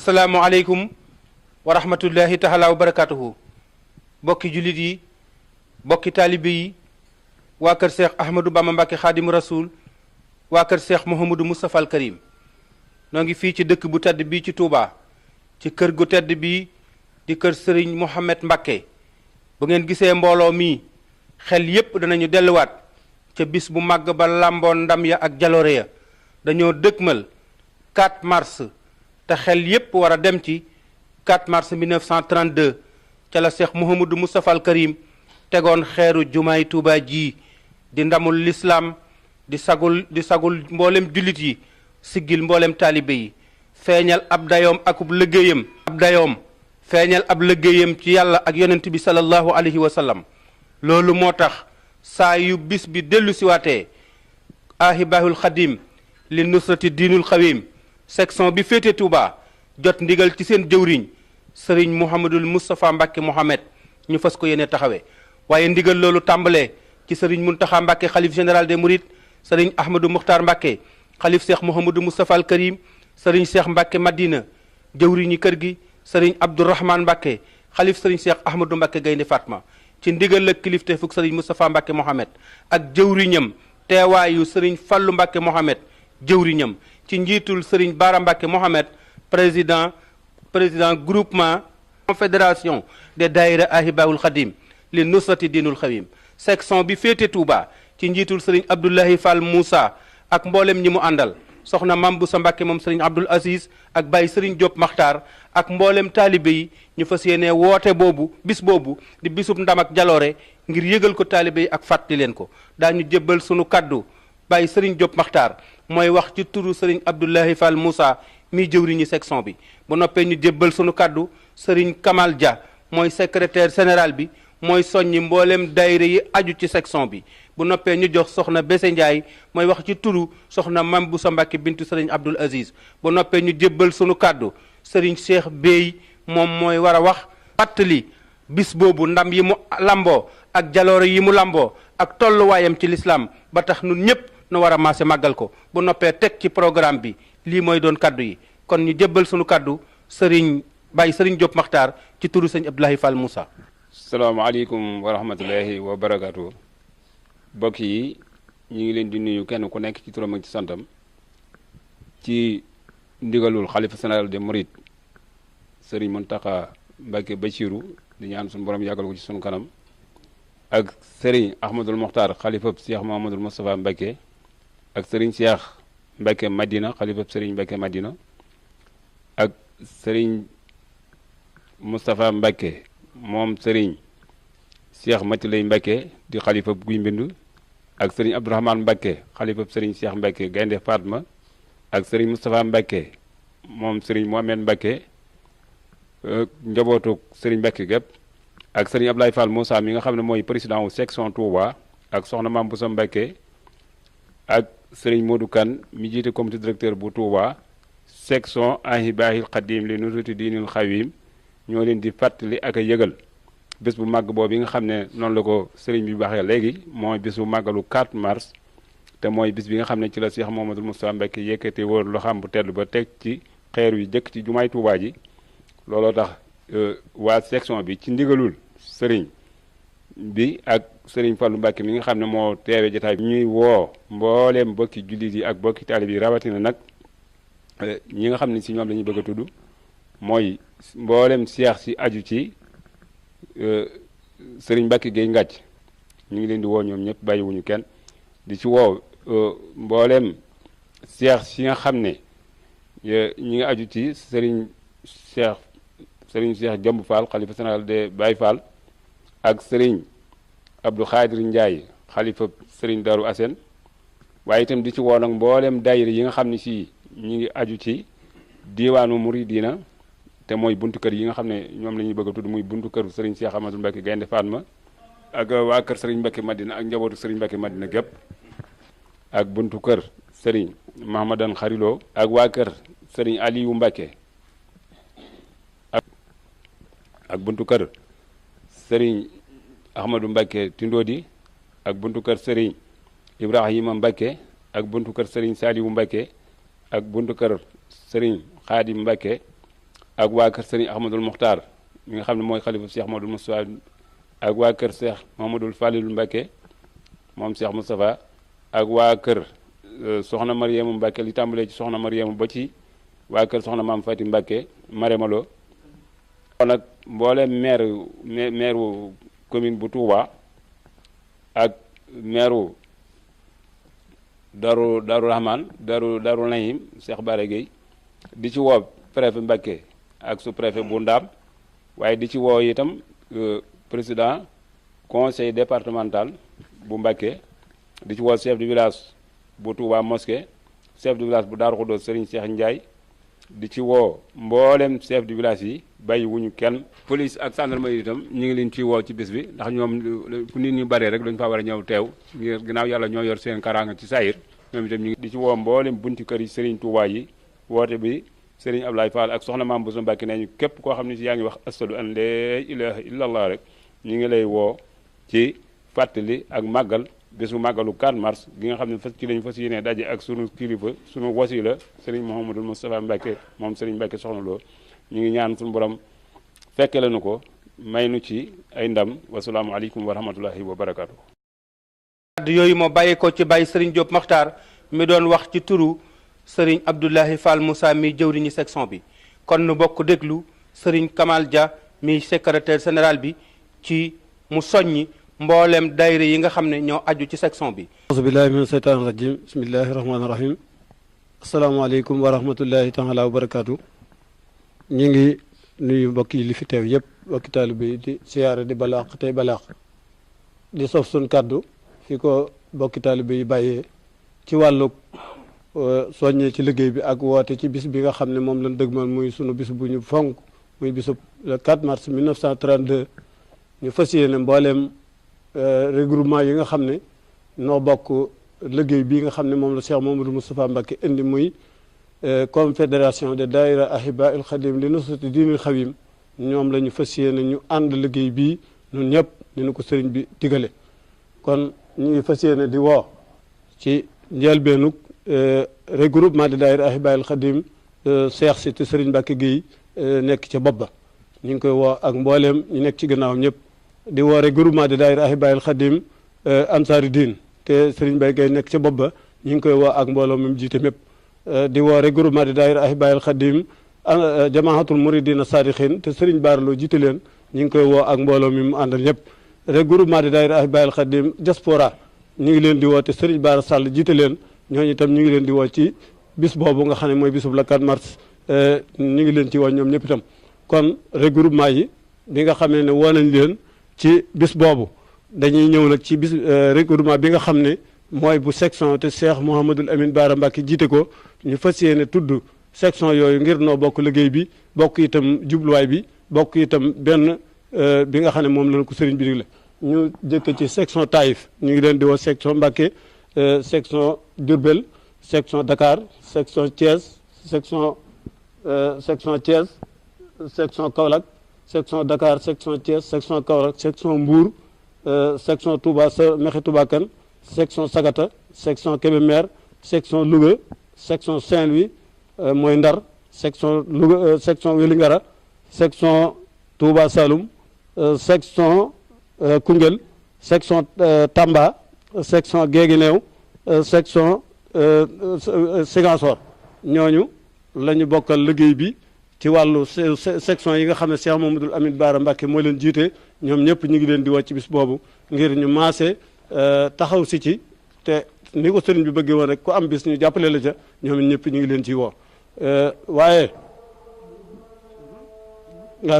asalaamaaleykum wa rahmatullahi taala wa barakatuhu bokki jullit yi bokki taalibe yi waa kër Cheikh Ahmadou Bamba Mbacké Xaadimu Rasuul waa kër Cheikh Mouhamadou Moustapha al Karim noo ngi fii ci dëkk bu tedd bii ci Touba ci kër gu tedd bii di kër Serigne Mohamed Mbacké bu ngeen gisee mbooloo mii xel yépp danañu delluwaat ca bis bu màgg ba làmboon ndam ya ak jaloore ya dañoo dëkkmal 4 mars te xel yépp war a dem ci 4 mars 1932 ca la Cheikh Mouhamadou Moustapha al Karim tegoon xeeru jumaay Touba ji di ndamul lislaam di sagul mboolem jullit yi siggil mboolem taalibe yi feeñal ab dayoom akub liggéeyam feeñal ab liggéeyam ci yàlla ak yonent bi sallallahu alayhi wa sallam loolu moo tax saa yu bis bi dellu siwaatee ahibahul xadim li nusrati diinul xawim section bi féete Touba jot ndigal ci seen jëwriñ sëriñ Mouhamadul Moustapha Mbacké Mohamed ñu fas ko yéene taxawee waaye ndigal loolu tàmbalee ci sëriñ Mountakha Mbacké xalif général des Mourides sëriñ Ahmadou Mokhtar Mbacké xalif Cheikh Mouhamadou Moustapha al Karim sëriñ Cheikh Mbacké Madina jëwriñi kër gi sëriñ Abdourahmane Mbacké xalif sëriñ Cheikh Ahmadou Mbacké Gaynde Fatma ci ndigal la kilifte fukk sëriñ Moustapha Mbacké Mohamed ak jëwriñam teewaayu sëriñ Fallou Mbacké Mohamed jëwriñam ci njiitul Serigne Bara Mbacké Mohamed président groupement confédération des daïra ahibahul khadim li nusrati diinul xawim section bi féete Touba ci njiitul Serigne Abdoulahi Fall Moussa ak mboolem ñi mu àndal soxna Mame Boussa Mbacké moom Serigne Abdoul Aziz ak Baye Serigne Diop Makhtar ak mboolem taalibe yi ñu fas yéene woote boobu bis boobu di bisub ndam ak jaloore ngir yëgal ko taalibe yi ak fàttali leen ko daañu jébbal sunu kaddu Baye Serigne Diop Makhtar mooy wax ci turu Serigne Abdoulahi Fall Moussa mi jëwriñu section bi bu noppee ñu jébbal sunu kaddu Serigne Kamal Dia mooy secrétaire général bi mooy soññi mboolem daayira yi aju ci section bi bu noppee ñu jox soxna Bese Ndiaye mooy wax ci turu soxna Mame Boussa Mbacké bintu Serigne Abdoul Aziz bu noppee ñu jébbal sunu kaddu Serigne Cheikh Bey moom mooy war a wax fàttali bis boobu ndam yi mu lamboo ak jaloore yi mu lamboo ak tolluwaayam ci l'islam ba tax nun ñëpp nu war a maase màggal ko bu noppee teg ci programme bi lii mooy doon kaddu yi kon ñu jébbal sunu kaddu Serigne Baye Serigne Diop Makhtar ci turu Serigne Abdoulahi Fall Moussa. salaamaaleykum wa rahmatullahi wa barakaatu. mbokk yi ñu ngi leen di nuyu kenn ku nekk ci turam ak ci santam ci ndigalul xalifa général des Mourides Serigne Mountakha Mbacké Bachirou di ñaan suñu borom yàggal ko ci sunu kanam ak Serigne Ahmadul Mokhtar xalifa Cheikh Mouhamadul Moustapha Mbacké ak Serigne Cheikh Mbacké Madina xalifa Serigne Mbacké Madina ak Serigne Moustapha Mbacké moom Serigne Cheikh Matilay Mbacké di xalifa Guy Mbind ak Serigne Abdourahmane Mbacké xalifa Serigne Cheikh Mbacké Gaynde Fatma ak Serigne Moustapha Mbacké moom Serigne Mohamed Mbacké njabootu Serigne Mbacké gépp ak Serigne Abdoulaye Fall Moussa mi nga xam ne mooy président wu section Touba ak soxna Mame Boussa Mbacké ak Serigne Modou Kane mi jiite comité directeur bu Touba section ahibahil khadim li nusrati diinil xawim ñoo leen di fàttali ak a yëgal bés bu màgg boobu yi nga xam ne noonu la ko Serigne bi waxee léegi mooy bés bu màggalu 4 mars te mooy bis bi nga xam ne ci la Cheikh Mouhamadou Moustapha Mbacké yëkkati woon loo xam bu tedd ba teg ci xeer yu jëkk ci jumaay Touba ji looloo tax waa section bi ci ndigalul Serigne bi ak Serigne Fallou Mbacké mi nga xam ne moo teewe jotaay bi ñuy woo mbooleem bokki jullit yi ak bokki taalib yi rawatina nag ñi nga xam ne si ñoom la ñu bëgg a tudd mooy mbooleem seex si aju ci Serigne Mbacké Gueye Ngathie ñu ngi leen di woo ñoom ñëpp bàyyiwuñu kenn di ci woo mbooleem seex si nga xam ne ñi nga aju ci Serigne Cheikh Jëmb Fall xalifa général de Baye Fall ak sëriñ Abdou Khadir Ndiaye xalifa sëriñ Darou Assène waaye itam di ci woo nag mboolem daayira yi nga xam ne si ñi ngi aju ci diiwaanu Muridina te mooy buntu kër yi nga xam ne ñoom la ñuy bëgg a tudd muy buntu kër sëriñ Cheikh Amadou Mbacke Gaynde Fatma ak waa kër sëriñ Mbacke Madina ak njabootu sëriñ Mbacke Madina gépp ak buntu kër sëriñ Mahamadan Xarilo ak waa kër sëriñ Aliou Mbacke ak buntu kër sëriñ Ahmadou Mbacke Tindodi ak buntu kër sëriñ Ibrahima Mbacke ak buntu kër sëriñ Saliou Mbacke ak buntu kër sëriñ Khadim Mbacke ak waa kër sëriñ Ahmadul Muxtaar mi nga xam ne mooy xalifa Cheikh Ahmadul Moustapha ak waa kër Cheikh Mahamadul Falilou Mbacke moom Cheikh Moustapha ak waa kër soxna Mariama Mbacke li tàmbalee ci soxna Mariama ba ci waa kër soxna Maam Fati Mbacke Maremalo kon nag mboolem maire commune bu Touba ak maire Darou Rahman Darou Nahim Cheikh Bara Gueye di ci woo préfet Mbacke ak sous-préfet bu Ndaam waaye di ci woo itam président conseil départemental bu Mbacke di ci woo chef de village bu Touba Mosquée chef de village bu Darou Khoudoss Serigne Cheikh Ndiaye di ci woo mboolem chef de village yi bàyyi wuñu kenn police ak gendarmerie itam ñu ngi leen ci woo ci bis bi ndax ñoom fu nit ñu baree rek dañu fa war a ñëw teew ngir ginnaaw yàlla ñoo yor seen karaanga ci saayir ñoom itam ñu ngi di ci woo mboolem bunti kër yi Serigne Touba yi woote bi Serigne Ablaye Fall ak soxna Maam Bousso Mbacke nee ñu képp koo xam ne si yaa ngi wax ashadu an laa ilaaha illallah rek ñu ngi lay woo ci fàttali ak màggal bésu màggalu 4 mars gi nga xam ne ci lañu fas yéene daje ak sunu kilifa sunu wasila Serigne Mouhamadul Moustapha Mbacke moom Serigne Mbacke soxna loo ñu ngi ñaan suñu borom fekke lañu ko may nu ci ay ndam wasalaamu aleykum wa rahmatullahi wa barakaatu. kàddu yooyu moo bàyyi ko ci Baye Serigne Diop Makhtar mi doon wax ci turu Serigne Abdoulahi Fall Moussa mi jëwriñu section bi kon nu bokk déglu Serigne Kamal Dia mi secrétaire général bi ci mu soññi mboolem daayira yi nga xam ne ñoo aju ci section bi. auzu billahi min seytaani rajim bismillahi rahmaani rahim asalaamaaleykum wa rahmatullahi taala wa barakaatu. ñu ngi nuyu mbokk yi li fi teew yëpp mbokki taalibe yi di siyaare di balaax tey balaax di sof suñ kàddu fi ko mbokki taalibe yi bàyyee ci wàllu soññee ci liggéey bi ak woote ci bis bi nga xam ne moom lañ dëgmal muy sunu bis bu ñu fonk muy bisu le 4 mars 1932 ñu fas yéene mbooleem regroupement yi nga xam ne noo bokk liggéey bii nga xam ne moom la Cheikh Mamadou Moustapha Mbacke indi muy confédération de daïra ahiba il khadim li nusrati diinil xawim ñoom la ñu fas yéene ñu ànd liggéey bii ñun ñëpp ni ñu ko sëriñ bi digale kon ñu ngi fas yéene di woo ci njëlbeenug regroupement de daïra ahiba il khadim Cheikh si te sëriñ Mbacke Gueye nekk ca bopp ba ñu ngi koy woo ak mbooleem ñu nekk ci gannaawam ñëpp di woo regroupement de daïra ahiba il khadim ansari diin te sëriñ Mbacke Gueye nekk ca bopp ba ñu ngi koy woo ak mbooloo mi jiite mépp di woo regroupement de daayira ahibaayil xadim jamaahatul muridina saadixin te Serigne Baaraloo jiite leen ñu ngi koy woo ak mbooloo mi mu àndal ñëpp regroupement de daayira ahibaayil xadim diaspora ñu ngi leen di woo te Serigne Baara Sall jiite leen ñooñu itam ñu ngi leen di woo ci bis boobu nga xam ne mooy bisub la 4 mars ñu ngi leen ci woo ñoom ñëpp itam kon regroupement yi bi nga xamee ne woo nañ leen ci bis boobu dañuy ñëw nag ci bis regroupement bi nga xam ne mooy bu section te Cheikh Mouhamadul Amin Baara Mbacke jiite ko ñu fas yéene tudd section yooyu ngir noo bokk liggéey bi bokk itam jubluwaay bi bokk itam benn bi nga xam ne moom lañ ko sëriñ bi digle ñu jëkk ci section Taïf ñu ngi leen di woo section Mbacke section Diourbel section Dakar section Thiès section Thiès section Kaolack section Dakar section Thiès section Kaolack section Mbour section Touba sa Mexe Touba Kane section Sagata section Kébémer section Louga section Saint-Louis mooy Ndar section Louga section Wélingara section Touba Saloum section Koungheul section Tamba section Guéguinéo section Ziguinchor ñooñu la ñu bokkal liggéey bi ci wàllu section yi nga xam ne Cheikh Mamadou Amine Bara Mbacke moo leen jiite ñoom ñëpp ñu ngi leen di woo ci bis boobu ngir ñu maase taxaw si ci te ni ko sëriñ bi bëggee woon rek ku am bis ñu jàppale la ca ñoom ñëpp ñu ngi leen ciy woo waaye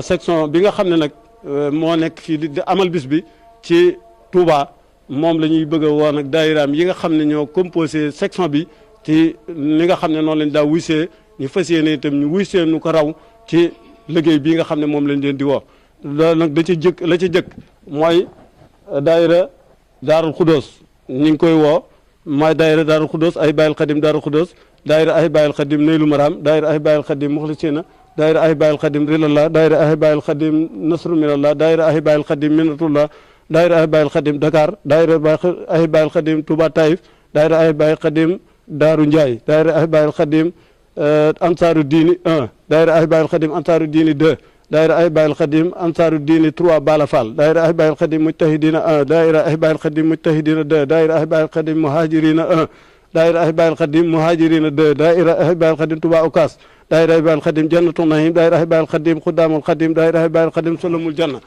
section bi nga xam ne nag moo nekk fii di amal bis bi ci Touba moom la ñuy bëgg a woo nag daayiraam yi nga xam ne ñoo composé section bi ci li nga xam ne noonu lañ daa wuysee ñu fas yéene itam ñu wuysee nu ko raw ci liggéey bii nga xam ne moom lañ leen di woo. loolu nag da ca jëkk la ca jëkk mooy daayira Daarul Xudóos ñu ngi koy woo mooy daayira Daarul Xudóos ay Baayil Xadim Daarul Xudóos daayira ay Baayil Xadim Neylu Maram daayira ay Baayil Xadim Muxlisina daayira ay Baayil Xadim Rilallah daayira ay Baayil Xadim Nasru Minallah daayira ay Baayil Xadim Minatullah daayira ay Baayil Xadim Dakar daayira ay Baayil Xadim Touba Taïf daayira ay Baayil Xadim Daaru Ndiaye daayira ay Baayil Xadim Ansaaru Diini 1 daayira ay Baayil Xadim Ansaaru Diini 2 daayira ay Baayil Xadim Ansaaru Diini 3 Bala Fall daayira ay Baayil Xadim Mujtahidina 1 daayira ay Baayil Xadim Mujtahidina 2 daayira ay Baayil Xadim Muhajirina 1 daayira ay Baayil Xadim Muhajirina 2 daayira ay Baayil Xadim Touba Okas daayira ay Baayil Xadim Jannatu Nahim daayira ay Baayil Xadim Xudaamul Xadim daayira ay Baayil Xadim Solomul Janna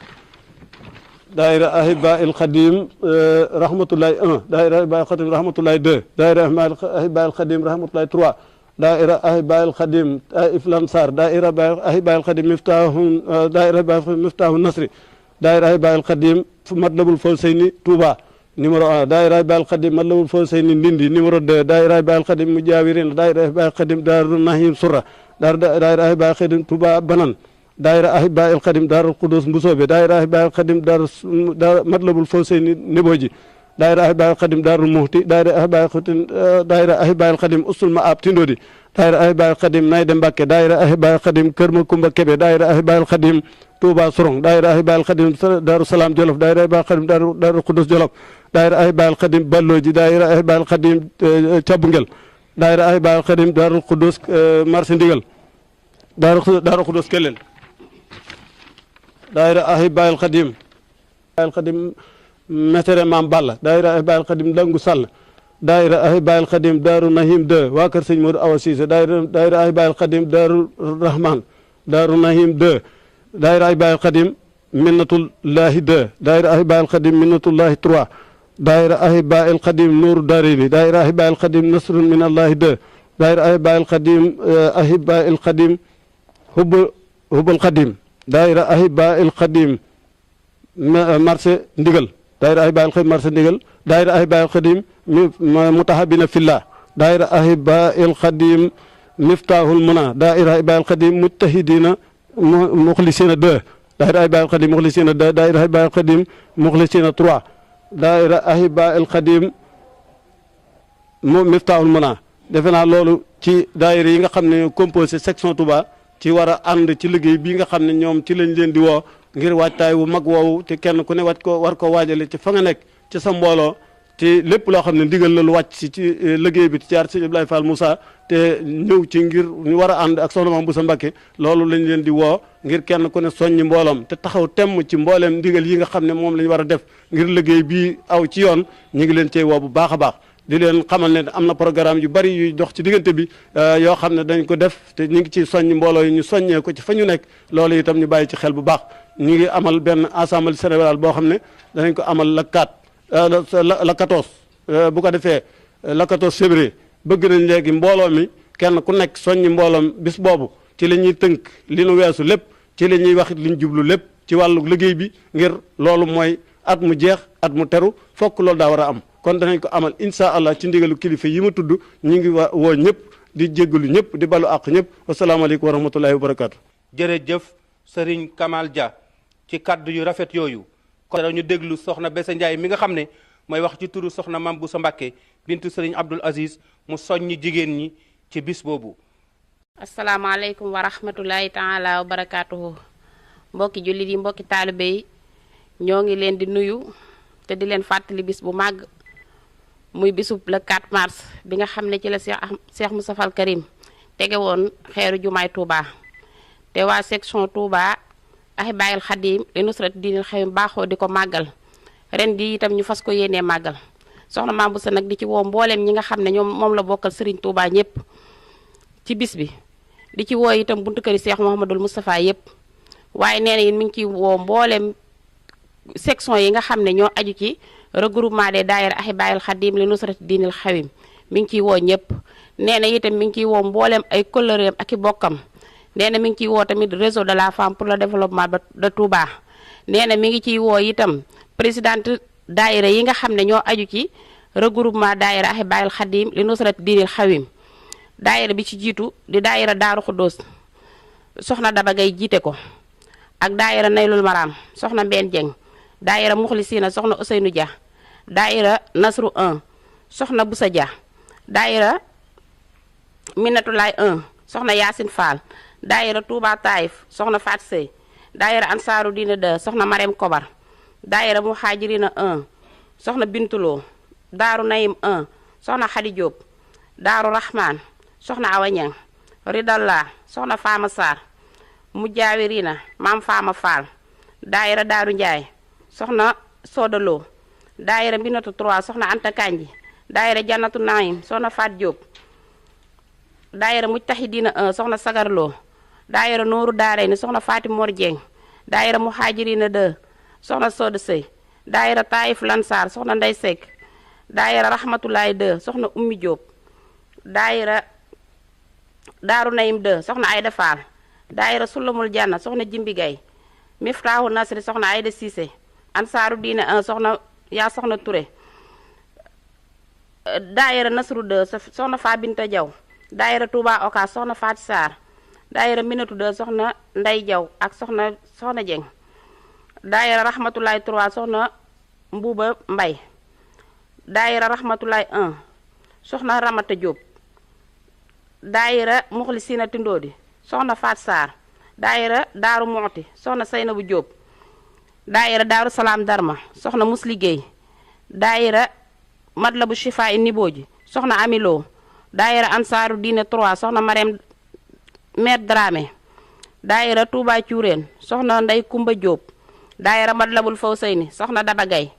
daayira ay Baayil Xadim Rahmatullahi 1 daayira ay Baayil Xadim Rahmatullahi 2 daayira ay Baayil Xadim Rahmatullahi 3 daayira ay Baayil Xadim Taif Lansar daayira ay Baayil Xadim Miftaahu Nasri daayira ay Baayil Xadim Matlabul Fawzayni Touba numéro 1 daayira ay Baayil Xadim Matlabul Fawzayni Ndindi numéro 2 daayira ay Baayil Xadim Mujaawirin daayira ay Baayil Xadim Daaru Nahim Sura daayira ay Baayil Xadim Touba Banan daayira ay Baayil Xadim Daarul Xudus Mbusoobe daayira ay Baayil Xadim Matlabul Fawzayni Niboji daayira ay Baayil Xadim Daarul Muxti daayira ay Baayil Xadim Usul Maab Tindodi daayira ay Baayil Xadim Nayde Mbàkke daayira ay Baayil Xadim Kër Makumba Kebe daayira ay Baayil Xadim Touba Sorong daayira ay Baayil Xadim Daaru Salaam Jolof daayira ay Baayil Xadim Daarul Xudus Jolof daayira ay Baayil Xadim Balloji daayira ay Baayil Xadim Cabungel daayira ay Baayil Xadim Daarul Xudus Marché Ndigal Daarul Xudus Kelel daayira ay Baayil Xadim Mesere Maam Balla daayira ay Baayil Xadim Dangu Sall daayira ay Baayil Xadim Daaru Nahim 2 waa kër sëñ Modou Awa Cissé daayira ay Baayil Xadim Daaru Rahman Daaru Nahim 2 daayira ay Baayil Xadim Minnatullahi 2 daayira ay Baayil Xadim Minnatullahi 3 daayira ay Baayil Xadim Nuuru Daarayni daayira ay Baayil Xadim Nasrun Minallahi 2 daayira ay Baayil Xadim Hubbul Xadim daayira ay Baayil Xadim marché Ndigal daayira ay Baayil Xadim marché Ndigal daayira ay Baayil Xadim Mutahabina Fillah daayira ay Baayil Xadim Miftahul Muna daayira ay Baayil Xadim Mujtahidina Muxlisina 2 daayira ay Baayil Xadim Muxlisina 2 daayira ay Baayil Xadim Muxlisina 3 daayira ay Baayil Xadim Miftahul Muna defe naa loolu ci daayira yi nga xam ne composé section Touba ci war a ànd ci liggéey bii nga xam ne ñoom ci lañ leen di woo ngir waajtaay wu mag woowu te kenn ku ne war ko waajale ci fa nga nekk ci sa mbooloo te lépp loo xam ne ndigal la lu wàcc si ci liggéey bi ci jaar sëñ Abdoulaye Fall Moussa te ñëw ci ngir ñu war a ànd ak soxna Mame Bousso Mbacké loolu lañ leen di woo ngir kenn ku ne soññi mbooloom te taxaw temm ci mbooleem ndigal yi nga xam ne moom la ñu war a def ngir liggéey bii aw ci yoon ñu ngi leen cey woo bu baax a baax di leen xamal ne am na programme yu bari yuy dox ci diggante bi yoo xam ne dañ ko def te ñu ngi ci soññ mbooloo yi ñu soññee ko ci fa ñu nekk loolu itam ñu bàyyi ci xel bu baax ñu ngi amal benn assemblée générale boo xam ne danañ ko amal la 14 bu ko defee la 14 février bëgg nañ léegi mbooloo mi kenn ku nekk soññi mbooloom bis boobu ci la ñuy tënk li nu weesu lépp ci la ñuy wax li ñu jublu lépp ci wàllu liggéey bi ngir loolu mooy at mu jeex at mu teru fokk loolu daa war a am kon danañ ko amal incha allah ci ndigalu kilifa yi ma tudd ñu ngi woo ñëpp di jéggalu ñëpp di balu àq ñëpp wasalaamaaleykum wa rahmatullahi wa barakaatu. jërëjëf Serigne Kamal Dia ci kaddu yu rafet yooyu kon ñu déglu soxna Bessa Ndiaye mi nga xam ne mooy wax ci turu soxna Mame Bousso Mbacké bintu Serigne Abdoul Aziz mu soññi jigéen ñi ci bis boobu. asalaamaaleykum wa rahmatullahi taala wa barakaatuhu mbokki jullit yi mbokki taalibe yi ñoo ngi leen di nuyu te di leen fàttali bis bu màgg muy bisub le 4 mars bi nga xam ne ci la Cheikh Moustapha Al Karim tege woon xeeru jumaay Touba te waa section Touba ay Baayil Xadim li nusrat diinil xawim baaxoo di ko màggal ren di itam ñu fas ko yéenee màggal soxna Mame Bousso nag di ci woo mbooleem ñi nga xam ne ñoom moom la bokkal Serigne Touba ñëpp ci bis bi di ci woo itam buntu këri Cheikh Mouhamadul Moustapha yëpp waaye nee na yéen mi ngi ciy woo mbooleem section yi nga xam ne ñoo aju ci regroupement des daayira ay Baayil Xadim li nusrat diinil xawim mi ngi ciy woo ñëpp nee na itam mi ngi ciy woo mbooleem ay kóllëreem ak i bokkam nee na mi ngi ciy woo tamit réseau de la femme pour le développement de Touba nee na mi ngi ciy woo itam présidente daayira yi nga xam ne ñoo aju ci regroupement daayira Ahibaahil Khadim li nusrat diinil xawim daayira bi ci jiitu di daayira Daaru Xuddoos soxna Daba Gay jiite ko ak daayira Naylul Maram soxna Mbeen Jeng daayira Muxlisina soxna Ousseynou Dia daayira Nasru 1 soxna Busa Dia daayira Minatulaay 1 soxna Yaasin Fall daayira Touba Taïf soxna Faat Sey daayira Ansaaru Diina 2 soxna Marem Kobar daayira Muhaajirina 1 soxna Bintuloo daaru Nayim 1 soxna Xadi Jóob daaru Rahman soxna Awa Ñang Ridalla soxna Faama Sarr Mujaawirina maam Faama Fall daayira Daaru Njaay soxna Sodaloo daayira Mbinatu 3 soxna Anta Kanji daayira Jannatu Naim soxna Faat Jóob daayira Mujtahidina 1 soxna Sagarloo daayira Nooru Daarayni soxna Faati Mor Jeng daayira Muhaajirina 2 soxna Soda Sey daayira Taïf Lansar soxna Ndey Sekk daayira Rahmatulaay 2 soxna Ummi Jóob daayira Daaru Nayim 2 soxna Ayda Faal daayira Sulamul Janna soxna Jimbi Gay Miftaahu Nasri soxna Ayda Siise Ansaaru Diina 1 soxna Ture daayira Nasru 2 soxna Faa Binta Jaw daayira Touba Oka soxna Faati Saar daayira Minatu 2 soxna Ndey Jaw ak soxna Jeng daayira Rahmatulaay 3 soxna Mbuuba Mbay daayira Rahmatulaay 1 soxna Ramata Jóob daayira Muxlisina Tindoodi soxna Faat Saar daayira Daaru Mooti soxna Saynabu Jóob daayira Daaru Salaam Darma soxna Musli Géey daayira Matlabu Shifaa i Nibooji soxna Amiloo daayira Ansaaru Diine 3 soxna Marem Meer Dramé daayira Touba Cuureen soxna Ndey Kumba Jóob daayira Matlabul Fawsayni soxna Daba Gay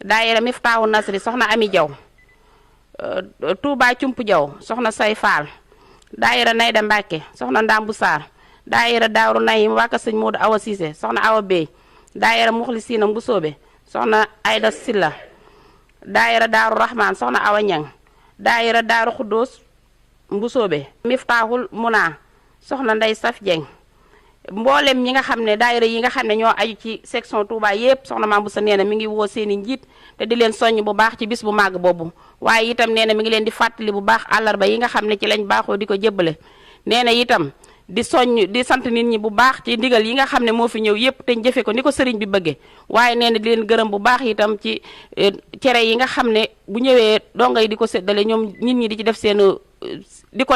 daayira Miftaahu Nasri soxna Ami Jaw Touba Cump Jaw soxna Say Faal daayira Nayda Mbàkke soxna Ndambu Saar daayira Daaru Nayim waa Sëñ Moodu Awa Siise soxna Awa Bey daayira Muxlisina Mbusoobe soxna Ayda Silla daayira Daaru Rahman soxna Awa Ñang daayira Daaru Xuddoos Mbusoobe Miftaahul Muna soxna Ndey Saf Jeng mboolem ñi nga xam ne daayira yi nga xam ne ñoo aju ci section Touba yépp soxna Maam Bousso nee na mi ngi woo seeni njiit te di leen soññ bu baax ci bis bu màgg boobu waaye itam nee na mi ngi leen di fàttali bu baax àllarba yi nga xam ne ci lañ baaxoo di ko jébbale nee na itam di soññ di sant nit ñi bu baax ci ndigal yi nga xam ne moo fi ñëw yépp te ñu jëfe ko ni ko sëriñ bi bëggee waaye nee na di leen gërëm bu baax itam ci cere yi nga xam ne bu ñëwee donga yi di ko séddale ñoom nit ñi di ci def seen di ko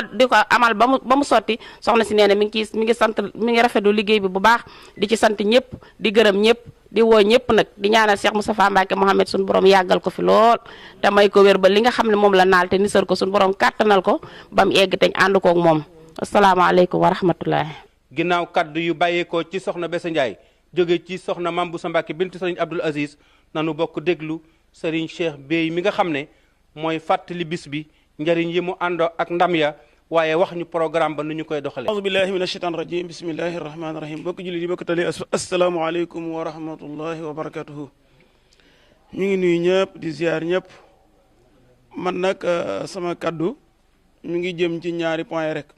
amal ba mu sotti soxna si nee na mi ngi sant mi ngi rafetlu liggéey bi bu baax di ci sant ñëpp di gërëm ñëpp di woo ñëpp nag di ñaanal Cheikh Moustapha Mbacke Mohamed suñu borom yàggal ko fi lool te may ko wér ba li nga xam ne moom la naal te nisar ko suñu borom kàttanal ko ba mu egg te ñu ànd koog moom asalaamaaleykum wa rahmatullahi. ginnaaw kaddu yu bàyyeekoo ci soxna Bessa Ndiaye jóge ci soxna Mame Bousso Mbacke bintu sëriñ Abdoul Aziz nanu bokk déglu sëriñ Cheikh Bey mi nga xam ne mooy fàttali bis bi njëriñ yi mu àndoo ak ndam ya waaye wax ñu programme ba nu ñu koy doxale auzu billahi min ashaitan rajim bismillahi rahmani rahim bokk jullit yi bokk tali asalaamaaleykum wa rahmatullahi wa barakatuhu ñu ngi nuyu ñëpp di ziar ñëpp man nag sama kaddu mi ngi jëm ci ñaari point rek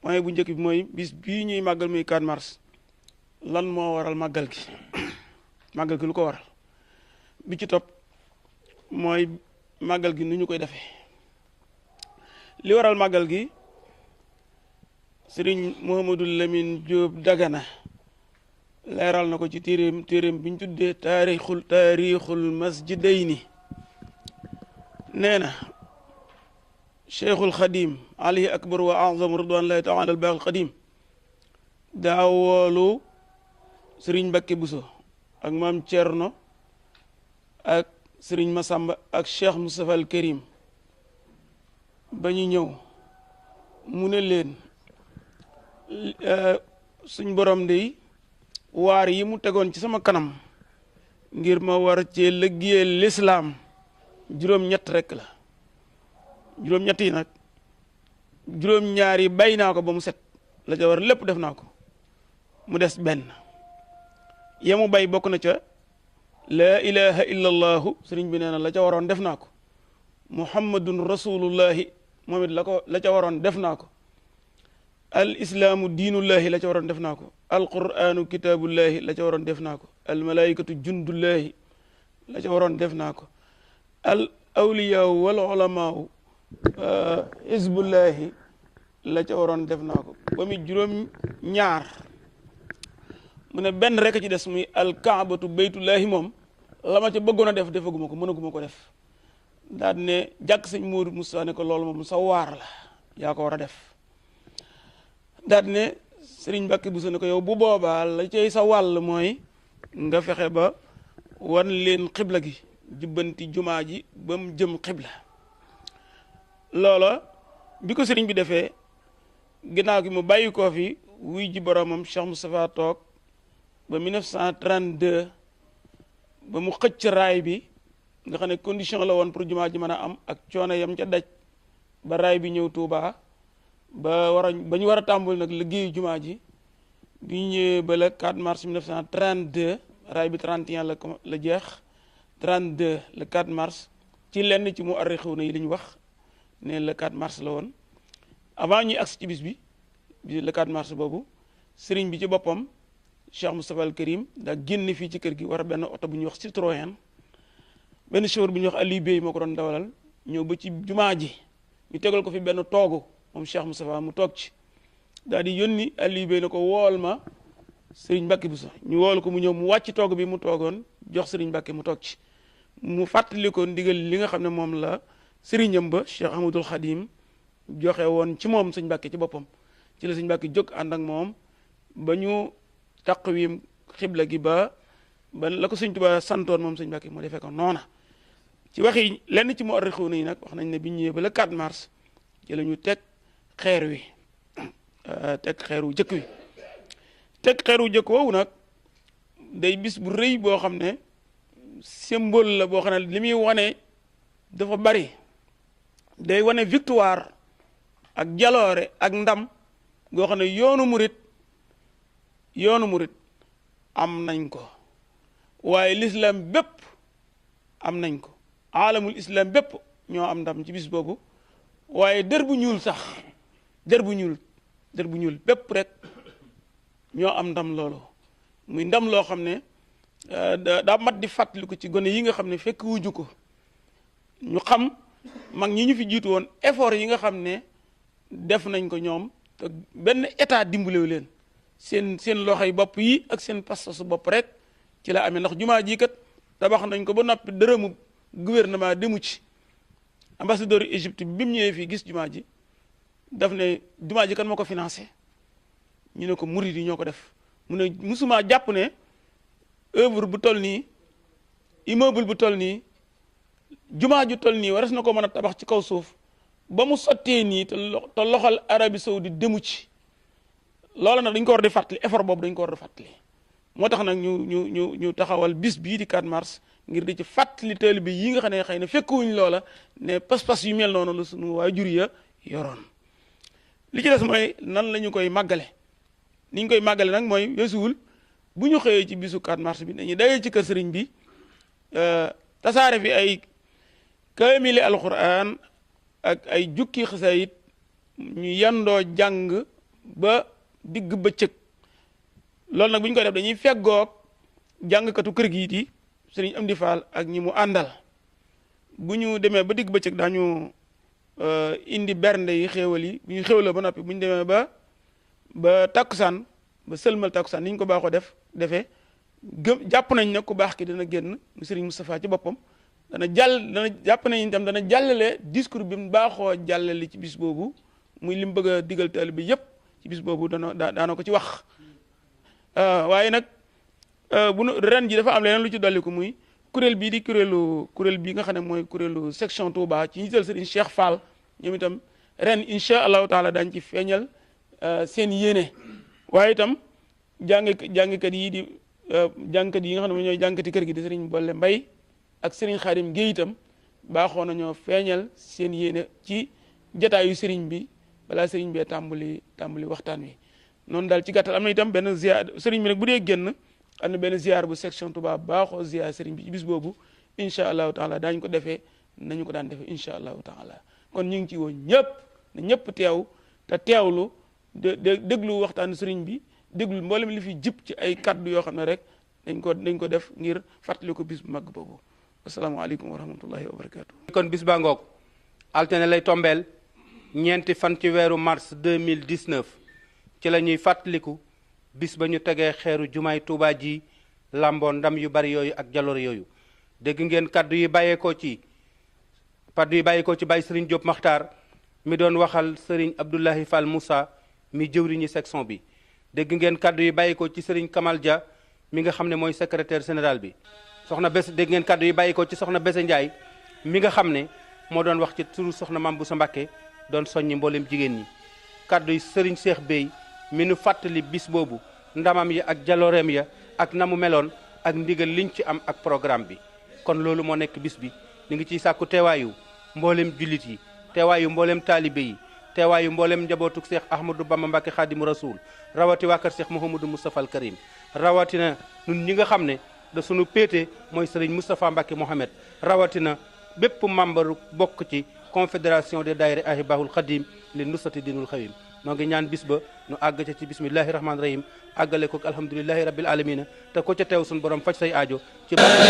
point bu njëkk bi mooy bis bii ñuy màggal muy 4 mars lan moo waral màggal gi màggal gi lu ko waral bi ci topp mooy màggal gi nu ñu koy defee li waral màggal gi sëriñ Mouhamadou Lamine Diop Dagana leeral na ko ci téeréem bi ñu tuddee taarixul masjidayni nee na cheikhul xadim alayhi akbar wa azam ridwanullahi taala al baaqil qadim daa woolu sëriñ Mbakke Buso ak maam Cerno ak sëriñ Masamba ak cheikh Moustapha al Karim ba ñu ñëw mu ne leen suñ borom dey waar yi mu tegoon ci sama kanam ngir ma war cee liggéeyal lislaam juróom-ñett rek la juróom-ñett yi nag juróom-ñaar yi bay naa ko ba mu set la ca war lépp def naa ko mu des benn yemu bay bokk na ca laa ilaha illa allahu sëriñ bi nee na la ca waroon def naa ko muhammadun rasulullahi moom it la ca waroon def naa ko al islaamu diinullahi la ca waroon def naa ko al qur'aanu kitaabullahi la ca waroon def naa ko al malaikatu jundullahi la ca waroon def naa ko al awliyaa wal ulamaaw hizbullahi la ca waroon def naa ko ba muy juróom ñaar mu ne benn rek ci des muy al kaabatu baytullahi moom la ma ca bëggoon a def defaguma ko mënaguma ko def daal ne jàkk sëñ Modou Moussa ne ko loolu moom sa waar la yaa ko war a def daal ne sëriñ Mbàkke Buso ne ko yow bu boobaa la cay sa wàll mooy nga fexe ba wan leen xibla gi jubbanti jumaa ji ba mu jëm xibla loola bi ko sëriñ bi defee ginnaaw gi mu bàyyi koo fi wuy ji boromam Cheikh Moustapha toog ba 1932 ba mu xëcc raay bi nga xam ne condition la woon pour jumaa ji mën a am ak coono yam ca daj ba raay bi ñëw Touba ba ñu war a tàmbali nag liggéeyu jumaa ji bi ñëwee ba le 4 mars 1932 raay bi 31 la jeex 32 le 4 mars ci lenn ci mu arrixew na yi li ñu wax ne le 4 mars la woon avant ñuy agsi ci bis bi le 4 mars boobu sëriñ bi ci boppam Cheikh Moustapha al Karim daa génn fii ci kër gi war a benn oto bu ñuy wax Citroën benn chauffeur bu ñuy wax Aliou Bey moo ko doon dawalal ñëw ba ci jumaa ji ñu tegal ko fi benn toogu moom Cheikh Moustapha mu toog ci daal di yónni Aliou Bey na ko wool ma Serigne Mbacke Bousso ñu wool ko mu ñëw mu wàcc toog bi mu toogoon jox Serigne Mbacke mu toog ci mu fàttali ko ndigal li nga xam ne moom la sëriñam ba Cheikh Ahmadoul Khadim joxe woon ci moom Serigne Mbacke ci boppam ci la Serigne Mbacke jóg ànd ak moom ba ñu taqwim xibla gi ba la ko Sëriñ Tuubaa santoon moom Serigne Mbacke mu defee ko noona ci waxi lenn ci mu arrixew na yi nag wax nañ ne bi ñu ñëwee ba le 4 mars ci la ñu teg xeer wi teg xeeru jëkk wi teg xeeru jëkk woowu nag day bis bu rëy boo xam ne symbole la boo xam ne li muy wane dafa bari day wane victoire ak jaloore ak ndam goo xam ne yoonu murit am nañ ko waaye l'islam bépp am nañ ko alamul islam bépp ñoo am ndam ci bis boobu waaye dër bu ñuul bépp rek ñoo am ndam loolu muy ndam loo xam ne daa mat di fàttali ko ci gone yi nga xam ne fekk wuju ko ñu xam mag ñi ñu fi jiitu woon effort yi nga xam ne def nañ ko ñoom te benn état dimbalewu leen seen loxoy bopp yi ak seen pas-pasu bopp rek ci la amee ndax jumaa ji kat tabax nañ ko ba noppi dërëmu gouvernement demu ci ambassadeur Égypte bi mu ñëwee fii gis jumaa ji daf ne jumaa ji kan moo ko financé ñu ne ko murid yi ñoo ko def mu ne musuma jàpp ne œuvre bu toll nii immeuble bu toll nii jumaa ju toll nii waras na ko mën a tabax ci kaw suuf ba mu sottee nii te loxol Arabie Saoudite demu ci loola nag dañ ko war di fàttali effort boobu dañ ko war di fàttali moo tax nag ñu taxawal bis bii di 4 mars ngir di ci fàttali taalibe yi nga xam ne xëy na fekkuwuñ loola ne pas-pas yu mel noonu la sunu waajur ya yoroon li ci des mooy nan la ñu koy màggale ni ñu koy màggale nag mooy weesuwul bu ñu xëyee ci bisu 4 mars bi dañuy dayee ci kër sëriñ bi tasaare fi ay kaamili alquran ak ay jukki xasaayit ñu yandoo jàng ba digg bëccëg loolu nag bu ñu koy def dañuy feggoog jàngkatu kër gi yi sëriñ Amdi Fall ak ñi mu àndal bu ñu demee ba digg bëccëg daañu indi bernde yi xéewal yi bu ñu xéewaloo ba noppi bu ñu demee ba takkusaan ba sëlmal takkusaan ni ñu ko baaxoo defee jàpp nañ ne ku baax ki dana génn mu sëriñ Moustapha ci boppam jàpp nañ itam dana jàllale discours bi mu baaxoo jàllale ci bis boobu muy li mu bëgg a digal taalibe bi yépp ci bis boobu daana ko ci wax waaye nag ren ji dafa am leneen lu ci dolli ko muy kuréel bii di kuréel bii nga xam ne mooy kuréelu section Touba ci njiital sëriñ Cheikh Fall ñoom itam ren incha allahu taala daañu ci feeñal seen yéene waaye itam jàngkat yi nga xam ne ñooy jàngkati kër gi di sëriñ Bolle Mbay ak sëriñ Xaadim Géey itam baaxoo nañoo feeñal seen yéene ci jataayu sëriñ bi balaa sëriñ bee tàmbali waxtaan wi noonu daal ci gàttal am na itam benn ziar sëriñ bi nag bu dee génn am na benn ziar bu section Touba baaxoo ziar sëriñ bi ci bis boobu incha allahu taala daañu ko defee nañu ko daan defee incha allahu taala kon ñu ngi ci woo ñëpp na ñëpp teew te teewlu déglu waxtaanu sëriñ bi déglu mboolem li fi jib ci ay kaddu yoo xam ne rek dañ ko def ngir fàttali ko bis bu mag boobu asalaamaaleykum wa rahmatullahi wa barakaatu. kon bis baa ngoog altine lay tombeel ñeenti fan ci weeru mars 2019 ci la ñuy fàttaliku bis ba ñu tegee xeeru jumaay Tuubaa ji lamboo ndam yu bari yooyu ak jaloor yooyu dégg ngeen kaddu yi bàyyeekoo ci Baye Serigne Diop Makhtar mi doon waxal Serigne Abdoulahi Fall Moussa mi jëwriñi section bi dégg ngeen kaddu yi bàyyeekoo ci Serigne Kamal Dia mi nga xam ne mooy secrétaire général bi soxna Bés dégg ngeen kaddu yi bàyyeekoo ci soxna Bese Ndiaye mi nga xam ne moo doon wax ci turu soxna Mame Boussa Mbacké doon soññi mboolem jigéen ñi kaddu yi Serigne Cheikh Bey mi nu fàttali bis boobu ndamam ya ak jalooreem ya ak na mu meloon ak ndigal liñ ci am ak programme bi kon loolu moo nekk bis bi ñu ngi ciy sàkku teewaayu mboolem jullit yi teewaayu mboolem taalibe yi teewaayu mboolem njabootuk Cheikh Ahmadou Bamba Mbacké Khadimu Rasoul rawati waa kër Cheikh Mouhamadou Moustapha al Karim rawatina ñun ñi nga xam ne da sunu péete mooy Serigne Moustapha Mbacké Mohamed rawatina bépp membre bokk ci confédération des daayira Ahibahul Khadim li nusrati dinul xawim noo ngi ñaan bis ba nu àgg ca ci bismillahi rahmaani rahim àggale ko alhamdulillahi rabbil alamina te ko ca teew suñu borom faj say aajo ci barke